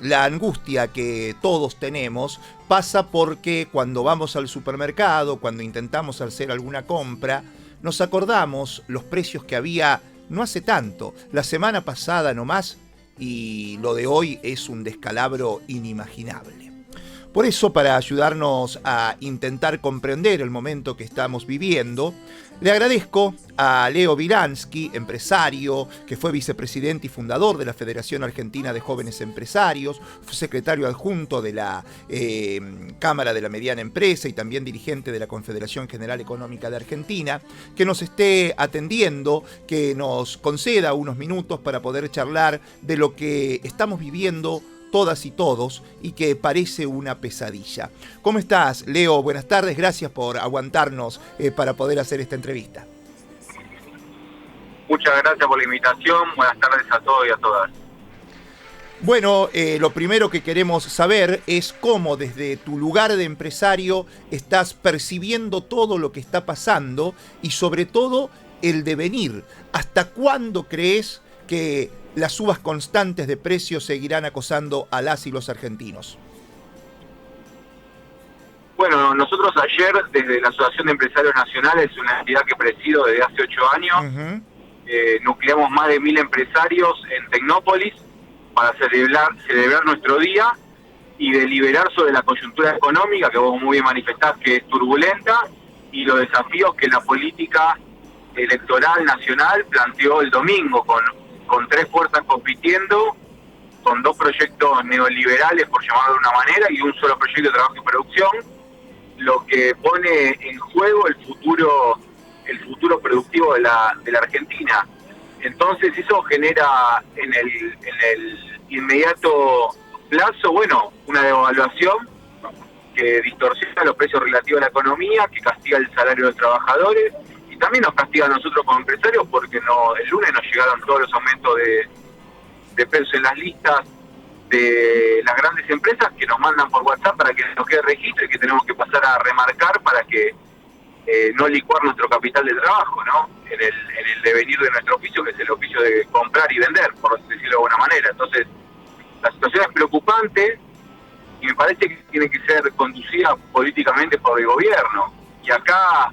la angustia que todos tenemos pasa porque cuando vamos al supermercado, cuando intentamos hacer alguna compra, nos acordamos los precios que había no hace tanto, la semana pasada nomás, y lo de hoy es un descalabro inimaginable. Por eso, para ayudarnos a intentar comprender el momento que estamos viviendo, le agradezco a Leo Wilansky, empresario, que fue vicepresidente y fundador de la Federación Argentina de Jóvenes Empresarios, fue secretario adjunto de la Cámara de la Mediana Empresa y también dirigente de la Confederación General Económica de Argentina, que nos esté atendiendo, que nos conceda unos minutos para poder charlar de lo que estamos viviendo todas y todos, y que parece una pesadilla. ¿Cómo estás, Leo? Buenas tardes, gracias por aguantarnos para poder hacer esta entrevista. Muchas gracias por la invitación, buenas tardes a todos y a todas. Bueno, lo primero que queremos saber es cómo desde tu lugar de empresario estás percibiendo todo lo que está pasando y sobre todo el devenir. ¿Hasta cuándo crees que las subas constantes de precios seguirán acosando a las y los argentinos? Bueno, nosotros ayer, desde la Asociación de Empresarios Nacionales, una entidad que presido desde hace 8 años, nucleamos más de 1000 empresarios en Tecnópolis para celebrar nuestro día y deliberar sobre la coyuntura económica, que vos muy bien manifestás que es turbulenta, y los desafíos que la política electoral nacional planteó el domingo con 3 fuerzas compitiendo, con 2 proyectos neoliberales, por llamarlo de una manera, y un solo proyecto de trabajo y producción, lo que pone en juego el futuro productivo de la Argentina. Entonces eso genera en el inmediato plazo, bueno, una devaluación que distorsiona los precios relativos a la economía, que castiga el salario de los trabajadores, y también nos castiga a nosotros como empresarios porque el lunes nos llegaron todos los aumentos de precios en las listas de las grandes empresas que nos mandan por WhatsApp para que nos quede registro y que tenemos que pasar a remarcar para que no licuar nuestro capital de trabajo, ¿no? En el devenir de nuestro oficio, que es el oficio de comprar y vender, por decirlo de alguna manera. Entonces, la situación es preocupante y me parece que tiene que ser conducida políticamente por el gobierno. Y acá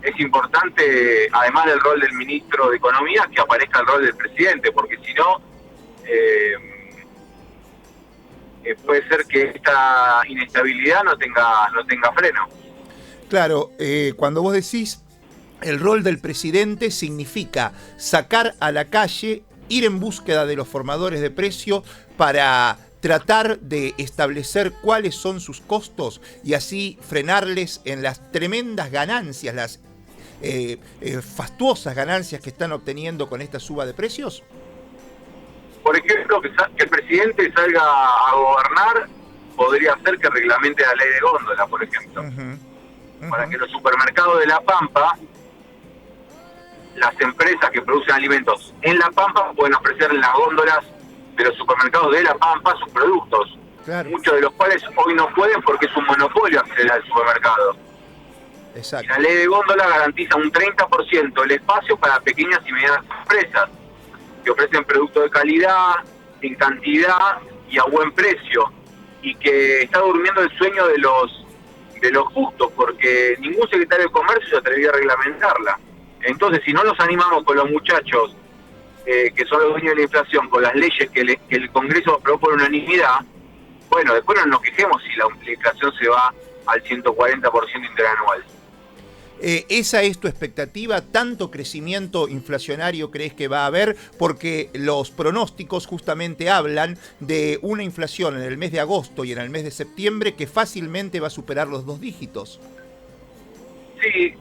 es importante, además del rol del ministro de Economía, que aparezca el rol del presidente, porque si no, puede ser que esta inestabilidad no tenga freno. Claro, cuando vos decís el rol del presidente significa sacar a la calle, ir en búsqueda de los formadores de precio para tratar de establecer cuáles son sus costos y así frenarles en las tremendas ganancias, las fastuosas ganancias que están obteniendo con esta suba de precios? Por ejemplo, que el presidente salga a gobernar podría ser que reglamente la ley de góndola, por ejemplo. Para que los supermercados de La Pampa, las empresas que producen alimentos en La Pampa, pueden ofrecer en las góndolas de los supermercados de La Pampa sus productos. Claro. Muchos de los cuales hoy no pueden porque es un monopolio acceder al supermercado. Exacto. Y la ley de góndola garantiza un 30% del espacio para pequeñas y medianas empresas que ofrecen productos de calidad, en cantidad y a buen precio, y que está durmiendo el sueño de los justos, porque ningún secretario de Comercio se atrevía a reglamentarla. Entonces, si no nos animamos con los muchachos, que son los dueños de la inflación, con las leyes que el Congreso aprobó por unanimidad, bueno, después no nos quejemos si la inflación se va al 140% interanual. ¿Esa es tu expectativa? ¿Tanto crecimiento inflacionario crees que va a haber? Porque los pronósticos justamente hablan de una inflación en el mes de agosto y en el mes de septiembre que fácilmente va a superar los 2 dígitos. Sí,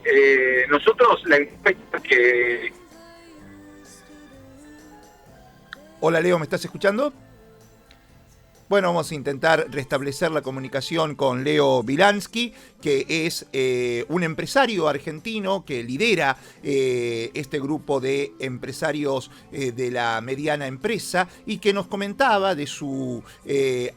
nosotros la encuesta que... Hola Leo, ¿me estás escuchando? Bueno, vamos a intentar restablecer la comunicación con Leo Wilansky, que es un empresario argentino que lidera este grupo de empresarios de la mediana empresa y que nos comentaba de su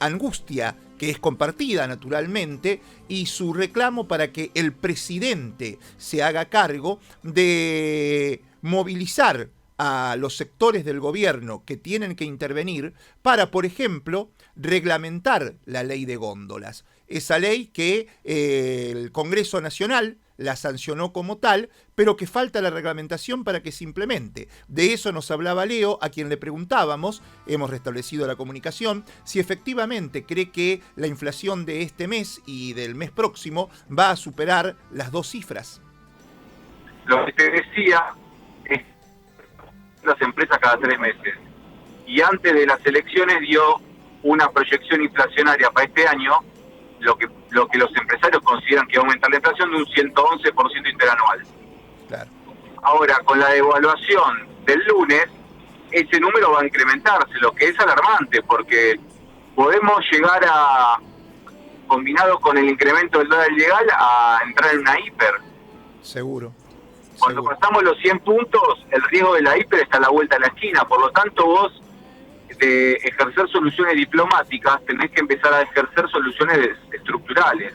angustia, que es compartida naturalmente, y su reclamo para que el presidente se haga cargo de movilizar a los sectores del gobierno que tienen que intervenir para, por ejemplo, reglamentar la ley de góndolas. Esa ley que el Congreso Nacional la sancionó como tal, pero que falta la reglamentación para que se implemente. De eso nos hablaba Leo, a quien le preguntábamos, hemos restablecido la comunicación, si efectivamente cree que la inflación de este mes y del mes próximo va a superar las 2 cifras. Lo que te decía es las empresas cada 3 meses. Y antes de las elecciones dio una proyección inflacionaria para este año, lo que los empresarios consideran que va a aumentar la inflación de un 111% interanual. Claro. Ahora, con la devaluación del lunes, ese número va a incrementarse, lo que es alarmante, porque podemos llegar a, combinado con el incremento del dólar legal, a entrar en una hiper. Seguro. Cuando pasamos los 100 puntos, el riesgo de la hiper está a la vuelta de la esquina. Por lo tanto, vos, de ejercer soluciones diplomáticas, tenés que empezar a ejercer soluciones estructurales.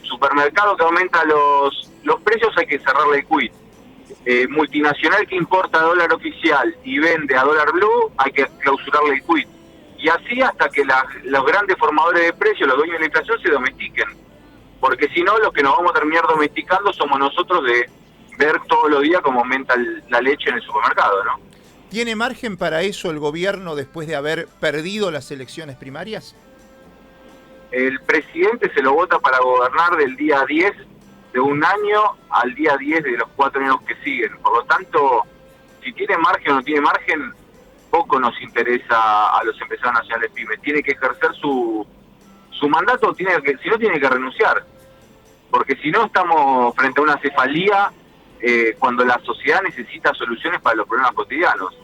Supermercado que aumenta los precios, hay que cerrarle el quit. Multinacional que importa dólar oficial y vende a dólar blue, hay que clausurarle el quit. Y así hasta que los grandes formadores de precios, los dueños de la inflación, se domestiquen. Porque si no, los que nos vamos a terminar domesticando somos nosotros, de ver todos los días cómo aumenta la leche en el supermercado, ¿no? ¿Tiene margen para eso el gobierno después de haber perdido las elecciones primarias? El presidente se lo vota para gobernar del día 10 de un año al día 10 de los 4 años que siguen. Por lo tanto, si tiene margen o no tiene margen, poco nos interesa a los empresarios nacionales pymes. Tiene que ejercer su mandato, si no tiene que renunciar. Porque si no, estamos frente a una cefalía cuando la sociedad necesita soluciones para los problemas cotidianos.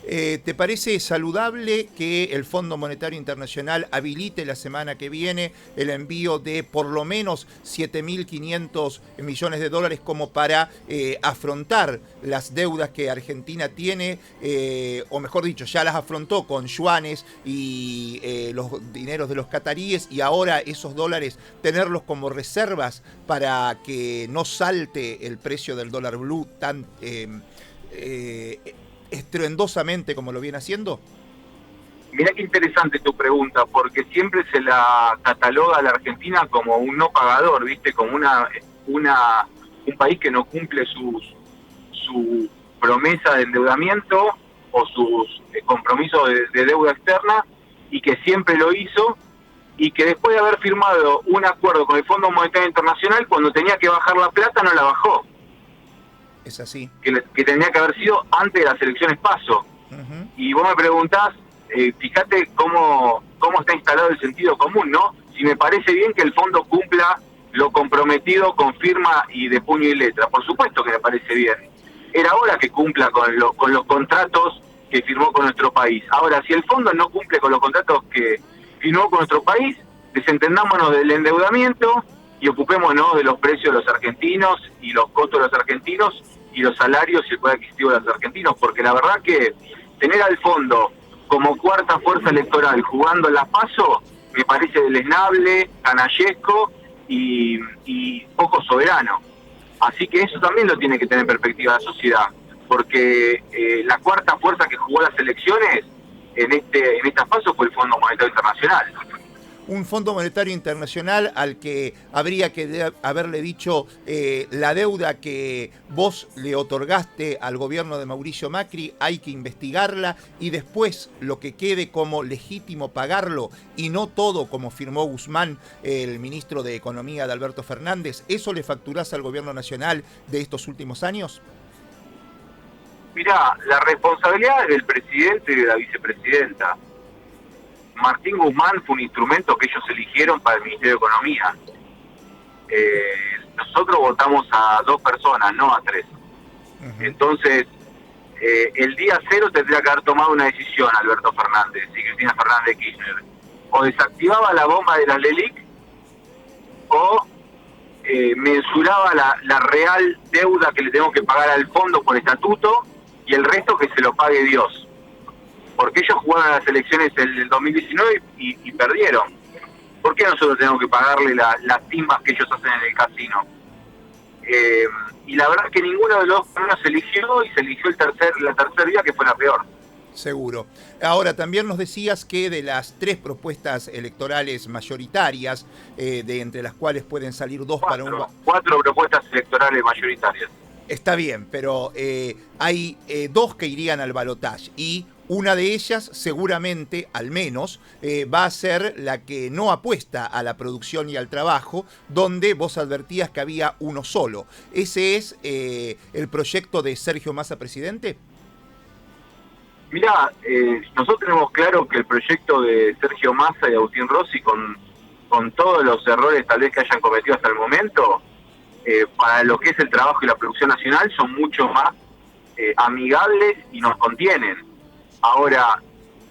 ¿Te parece saludable que el Fondo Monetario Internacional habilite la semana que viene el envío de por lo menos 7.500 millones de dólares como para afrontar las deudas que Argentina tiene, o mejor dicho, ya las afrontó con yuanes y los dineros de los cataríes, y ahora esos dólares tenerlos como reservas para que no salte el precio del dólar blue tan estruendosamente como lo viene haciendo? Mirá qué interesante tu pregunta, porque siempre se la cataloga a la Argentina como un no pagador, ¿viste? Como un país que no cumple su promesa de endeudamiento o sus compromisos de deuda externa, y que siempre lo hizo, y que después de haber firmado un acuerdo con el Fondo Monetario Internacional, cuando tenía que bajar la plata no la bajó. Es así. Que tenía que haber sido antes de las elecciones PASO. Uh-huh. Y vos me preguntás, fíjate cómo está instalado el sentido común, ¿no? Si me parece bien que el fondo cumpla lo comprometido con firma y de puño y letra. Por supuesto que me parece bien. Era hora que cumpla con los contratos que firmó con nuestro país. Ahora, si el fondo no cumple con los contratos que firmó con nuestro país, desentendámonos del endeudamiento y ocupémonos de los precios de los argentinos y los costos de los argentinos y los salarios y el poder adquisitivo de los argentinos, porque la verdad que tener al fondo como cuarta fuerza electoral jugando la PASO me parece deleznable, canallesco y poco soberano. Así que eso también lo tiene que tener en perspectiva la sociedad, porque la cuarta fuerza que jugó las elecciones en esta PASO fue el Fondo Monetario Internacional. Un Fondo Monetario Internacional al que habría que haberle dicho la deuda que vos le otorgaste al gobierno de Mauricio Macri, hay que investigarla y después lo que quede como legítimo pagarlo, y no todo como firmó Guzmán, el ministro de Economía de Alberto Fernández. ¿Eso le facturás al gobierno nacional de estos últimos años? Mirá, la responsabilidad es del presidente y de la vicepresidenta. Martín Guzmán fue un instrumento que ellos eligieron para el Ministerio de Economía. Nosotros votamos a 2 personas, no a 3. Uh-huh. Entonces, el día 0 tendría que haber tomado una decisión Alberto Fernández y Cristina Fernández de Kirchner. O desactivaba la bomba de la LELIC o mensuraba la real deuda que le tenemos que pagar al fondo por estatuto, y el resto que se lo pague Dios. Porque ellos jugaron las elecciones el 2019 y perdieron. ¿Por qué nosotros tenemos que pagarle las timbas que ellos hacen en el casino? y la verdad es que ninguno de los dos se eligió y se eligió la tercera vía, que fue la peor. Seguro. Ahora, también nos decías que de las 3 propuestas electorales mayoritarias, de entre las cuales pueden salir 2 para un... 4 propuestas electorales mayoritarias. Está bien, pero hay 2 que irían al balotaje y una de ellas seguramente, al menos, va a ser la que no apuesta a la producción y al trabajo, donde vos advertías que había uno solo. ¿Ese es el proyecto de Sergio Massa presidente? Mirá, nosotros tenemos claro que el proyecto de Sergio Massa y Agustín Rossi, con todos los errores tal vez que hayan cometido hasta el momento, para lo que es el trabajo y la producción nacional, son mucho más amigables y nos contienen. Ahora,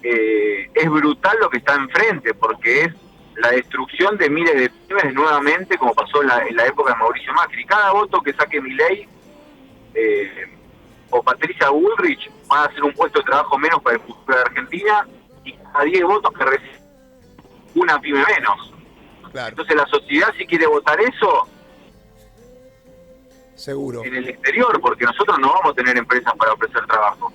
es brutal lo que está enfrente, porque es la destrucción de miles de pymes nuevamente, como pasó en la época de Mauricio Macri. Cada voto que saque Milei o Patricia Bullrich van a hacer un puesto de trabajo menos para el futuro de Argentina, y cada 10 votos que recibe una pyme menos. Claro. Entonces la sociedad, si quiere votar eso, seguro, en el exterior, porque nosotros no vamos a tener empresas para ofrecer trabajo.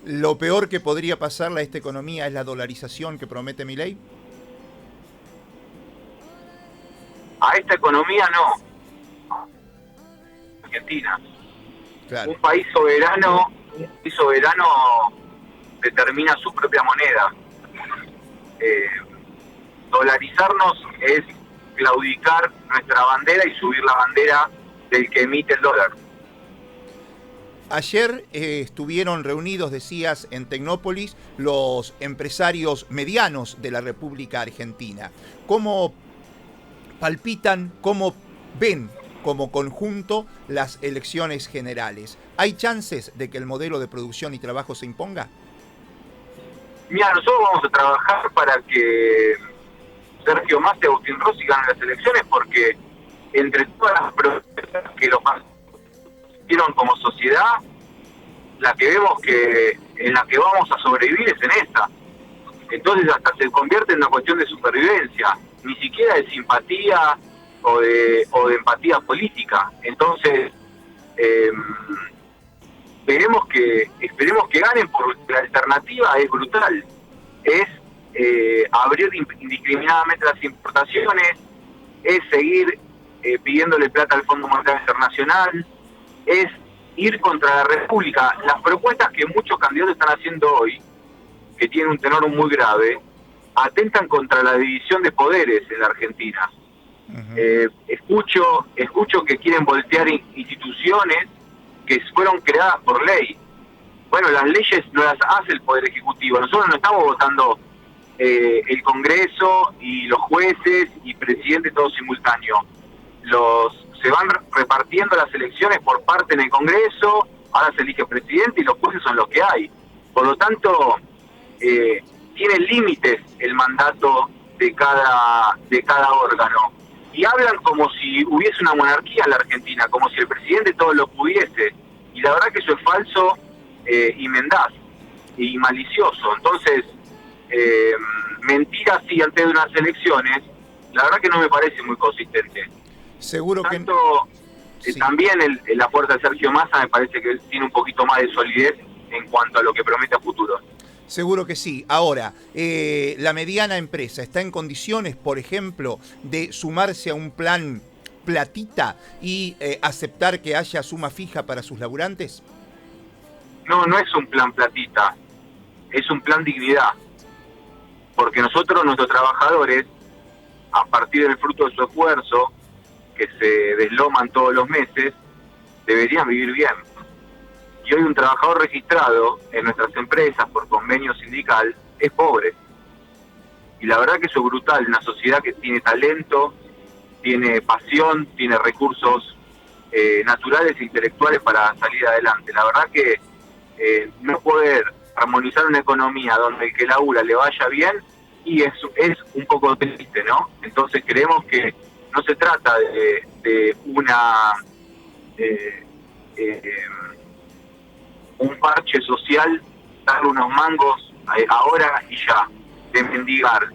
¿Lo peor que podría pasarle a esta economía es la dolarización que promete Milei? A esta economía no. Argentina. Claro. Un país soberano determina su propia moneda. Dolarizarnos es claudicar nuestra bandera y subir la bandera del que emite el dólar. Ayer estuvieron reunidos, decías, en Tecnópolis los empresarios medianos de la República Argentina. ¿Cómo palpitan, cómo ven como conjunto las elecciones generales? ¿Hay chances de que el modelo de producción y trabajo se imponga? Mira, nosotros vamos a trabajar para que Sergio Massa y Agustín Rossi ganen las elecciones, porque entre todas las propuestas que los hicieron como sociedad, la que vemos que en la que vamos a sobrevivir es en esta. Entonces hasta se convierte en una cuestión de supervivencia, ni siquiera de simpatía o de empatía política. Entonces esperemos que ganen, porque la alternativa es brutal. Es abrir indiscriminadamente las importaciones, es seguir pidiéndole plata al Fondo Monetario Internacional, es ir contra la República. Las propuestas que muchos candidatos están haciendo hoy, que tienen un tenor muy grave, atentan contra la división de poderes en la Argentina. Uh-huh. Escucho que quieren voltear instituciones que fueron creadas por ley. Bueno, las leyes no las hace el Poder Ejecutivo. Nosotros no estamos votando el Congreso y los jueces y presidente todo simultáneo. Se van repartiendo las elecciones por parte en el Congreso, ahora se elige presidente y los jueces son los que hay. Por lo tanto, tiene límites el mandato de cada órgano. Y hablan como si hubiese una monarquía en la Argentina, como si el presidente todo lo pudiese. Y la verdad que eso es falso y mendaz y malicioso. Entonces, mentir así antes de unas elecciones, la verdad que no me parece muy consistente. Seguro que sí. También la fuerza de Sergio Massa me parece que tiene un poquito más de solidez en cuanto a lo que promete a futuro. Seguro que sí. Ahora, ¿la mediana empresa está en condiciones, por ejemplo, de sumarse a un plan platita y aceptar que haya suma fija para sus laburantes? No es un plan platita, es un plan dignidad. Porque nuestros trabajadores, a partir del fruto de su esfuerzo, que se desloman todos los meses, deberían vivir bien. Y hoy un trabajador registrado en nuestras empresas por convenio sindical es pobre. Y la verdad que eso es brutal, una sociedad que tiene talento, tiene pasión, tiene recursos naturales e intelectuales para salir adelante. La verdad que no poder armonizar una economía donde el que labura le vaya bien, y es un poco triste, ¿no? Entonces creemos que no se trata de un parche social, darle unos mangos ahora y ya, de mendigar.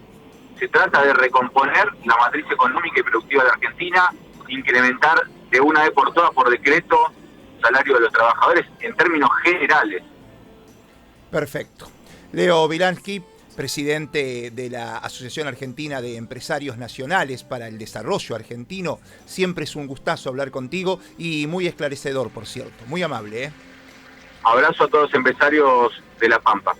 Se trata de recomponer la matriz económica y productiva de Argentina, incrementar de una vez por todas, por decreto, salario de los trabajadores en términos generales. Perfecto. Leo Wilansky, presidente de la Asociación Argentina de Empresarios Nacionales para el Desarrollo Argentino. Siempre es un gustazo hablar contigo y muy esclarecedor, por cierto. Muy amable, ¿eh? Abrazo a todos los empresarios de La Pampa.